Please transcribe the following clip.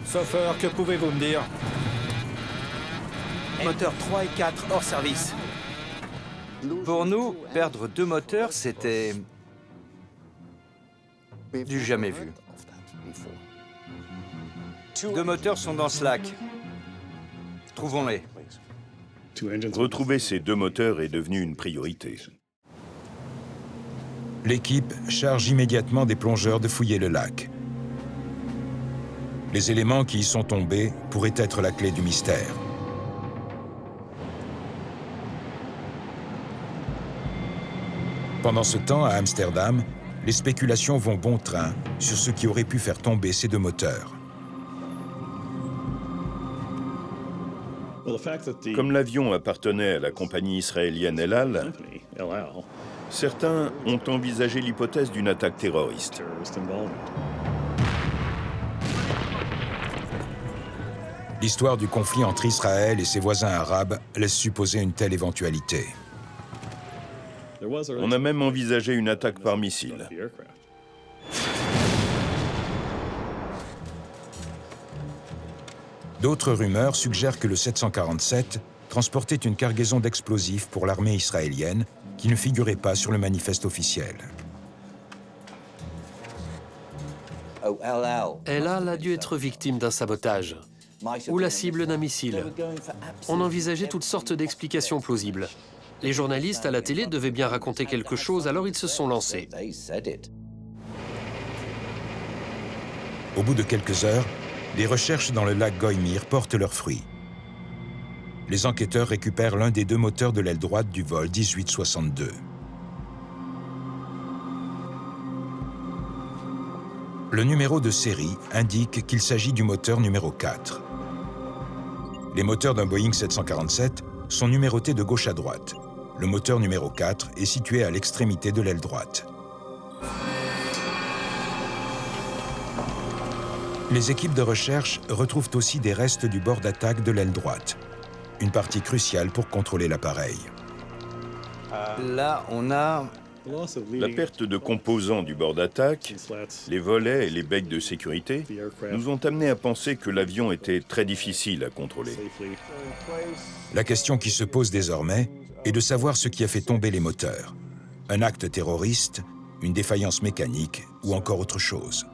Chauffeur, que pouvez-vous me dire? Moteurs 3 et 4 hors service. Pour nous, perdre 2 moteurs, c'était du jamais vu. 2 moteurs sont dans ce lac. Trouvons-les. Retrouver ces 2 moteurs est devenu une priorité. L'équipe charge immédiatement des plongeurs de fouiller le lac. Les éléments qui y sont tombés pourraient être la clé du mystère. Pendant ce temps, à Amsterdam, les spéculations vont bon train sur ce qui aurait pu faire tomber ces 2 moteurs. Comme l'avion appartenait à la compagnie israélienne El Al, certains ont envisagé l'hypothèse d'une attaque terroriste. L'histoire du conflit entre Israël et ses voisins arabes laisse supposer une telle éventualité. On a même envisagé une attaque par missile. D'autres rumeurs suggèrent que le 747 transportait une cargaison d'explosifs pour l'armée israélienne qui ne figurait pas sur le manifeste officiel. El Al a dû être victime d'un sabotage ou la cible d'un missile. On envisageait toutes sortes d'explications plausibles. Les journalistes à la télé devaient bien raconter quelque chose, alors ils se sont lancés. Au bout de quelques heures, les recherches dans le lac Goymir portent leurs fruits. Les enquêteurs récupèrent l'un des 2 moteurs de l'aile droite du vol 1862. Le numéro de série indique qu'il s'agit du moteur numéro 4. Les moteurs d'un Boeing 747 sont numérotés de gauche à droite. Le moteur numéro 4 est situé à l'extrémité de l'aile droite. Les équipes de recherche retrouvent aussi des restes du bord d'attaque de l'aile droite, une partie cruciale pour contrôler l'appareil. Là, on a... La perte de composants du bord d'attaque, les volets et les becs de sécurité nous ont amenés à penser que l'avion était très difficile à contrôler. La question qui se pose désormais est de savoir ce qui a fait tomber les moteurs. Un acte terroriste, une défaillance mécanique ou encore autre chose.